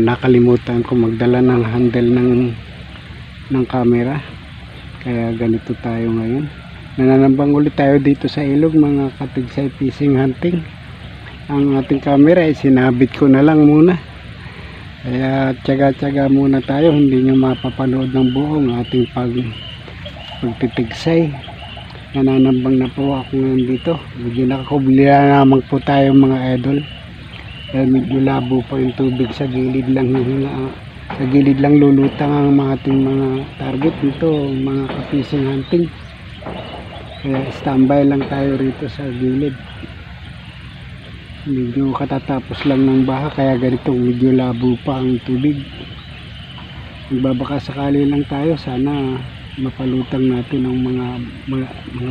Nakalimutan ko magdala ng handle ng camera, kaya ganito tayo ngayon. Nananambang ulit tayo dito sa ilog, mga katigsay fishing hunting. Ang ating camera ay sinabit ko na lang muna, kaya tiyaga-tiyaga muna tayo, hindi nyo mapapanood ng buong ating pagtitigsay. Nananambang na po ako ngayon dito. Medyo nakakublia naman po tayo mga idol, dahil medyo labo po yung tubig. Sa gilid lang sa gilid lang lulutang ang mga ating mga target nito, mga ka-fishing hunting. Kaya standby lang tayo rito sa gilid. Medyo katatapos lang ng baha, kaya ganito medyo labo pa ang tubig. Nagbabaka sakali lang tayo, sana mapalutang natin ang mga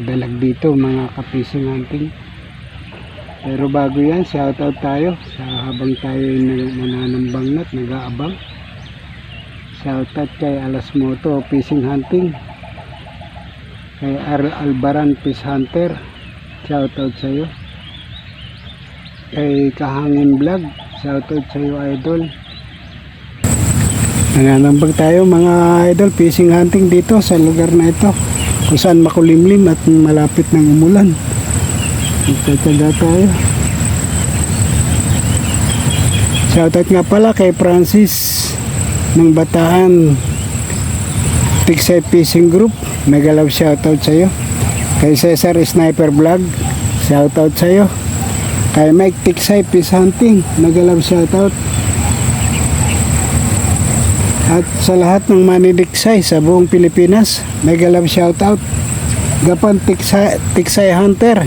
dalag dito, mga ka-fishing hunting. Pero bago yan, shoutout tayo habang tayo nananambang at nag-aabang. Shoutout kay Alas Moto Fishing Hunting, kay Albaran Fish Hunter, shoutout sa iyo. Kay Kahangin Vlog, shoutout sa iyo idol. Nananambag tayo mga idol, fishing hunting dito sa lugar na ito kung saan makulimlim at malapit ng umulan. Magtatsaga tayo. Shoutout nga pala kay Francis ng Bataan Tigsay Fishing Group, mega love shoutout sa iyo. Kay Cesar Sniper Vlog, shoutout sa iyo. Kay Mike Tigsay Fish Hunting, mega love shoutout. At sa lahat ng maniniksay sa buong Pilipinas, mega love shoutout. Gapan Tigsay Hunter,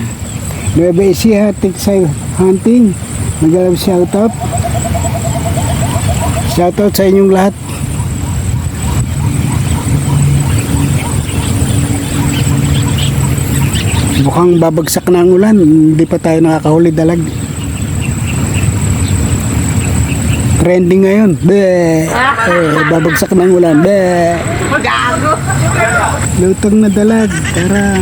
Nueva Ecija Tigsay Hunting, mega love shoutout. Shoutout sa inyong lahat. Mukhang babagsak na ang ulan, hindi pa tayo nakakahuli dalag. Trending ngayon. Babagsak ng ulan. Lutong na dalag. Tara.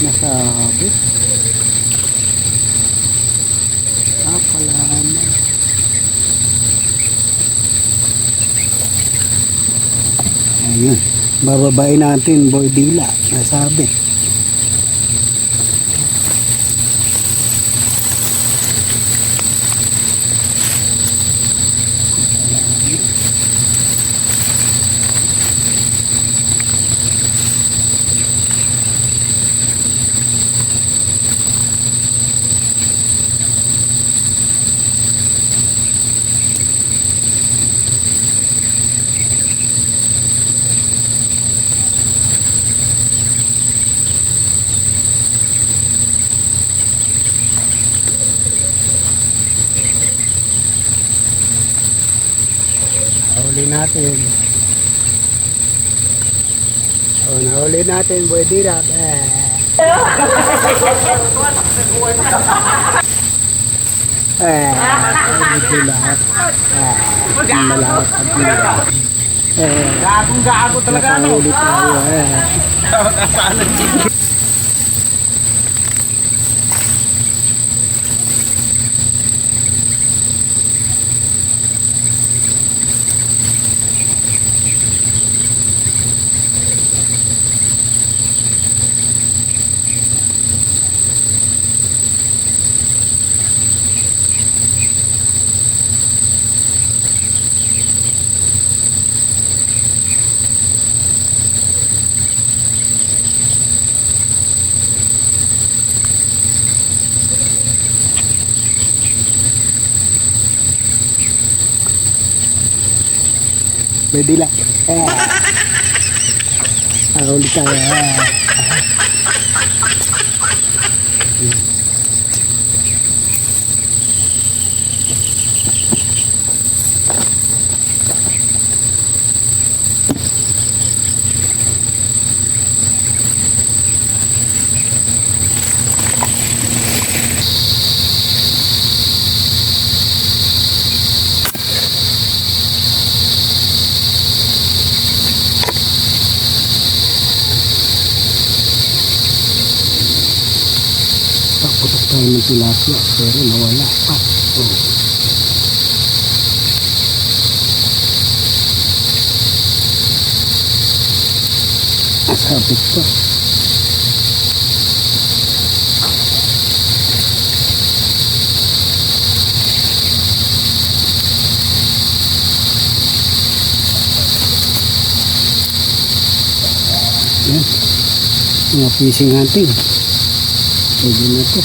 Nasabi pala na. Ayun, bababain natin boy dila, nasabi. Nahuli natin. Nahuli natin, boy dirap. Ito lahat. Malawak ang pila. Gagong-gago talaga, no? Nakahuli tayo, Pwede lang. Huli tayo. tayo ng tilapia pero nawala pa. Oh. Asapit pa. Yan. Mga fishing hunting. Pwede na to.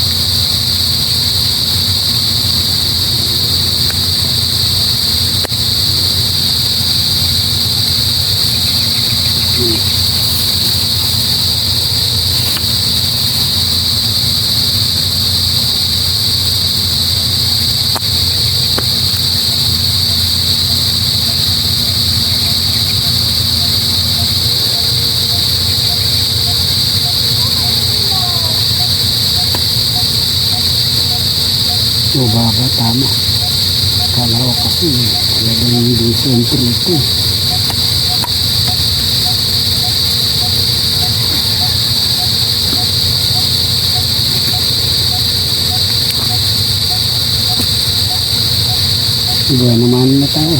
O baba, tama. Kala ko kasi talagang hindi sentro ito. Iba naman na tayo.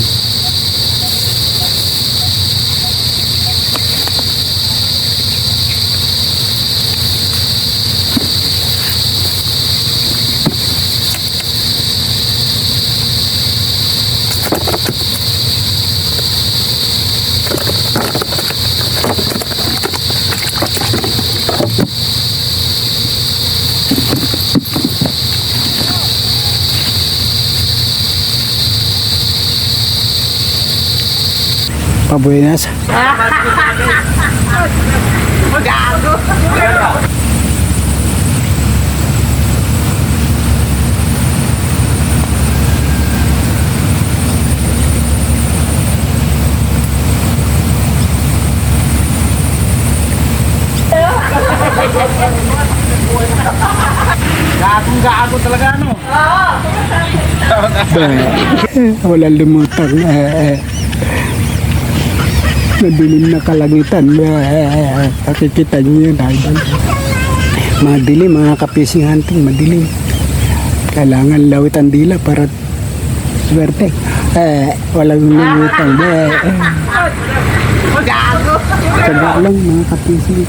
Pabuenas. Gago. Gago talaga ano? Walang lumutang. Madilim na kalangitan. Nakikita niyo yun, idol. Madilim, mga kapising hunting, madilim. Kailangan lawit ang dila para swerte. Walang lumutang. Gago. Taga lang, mga kapising.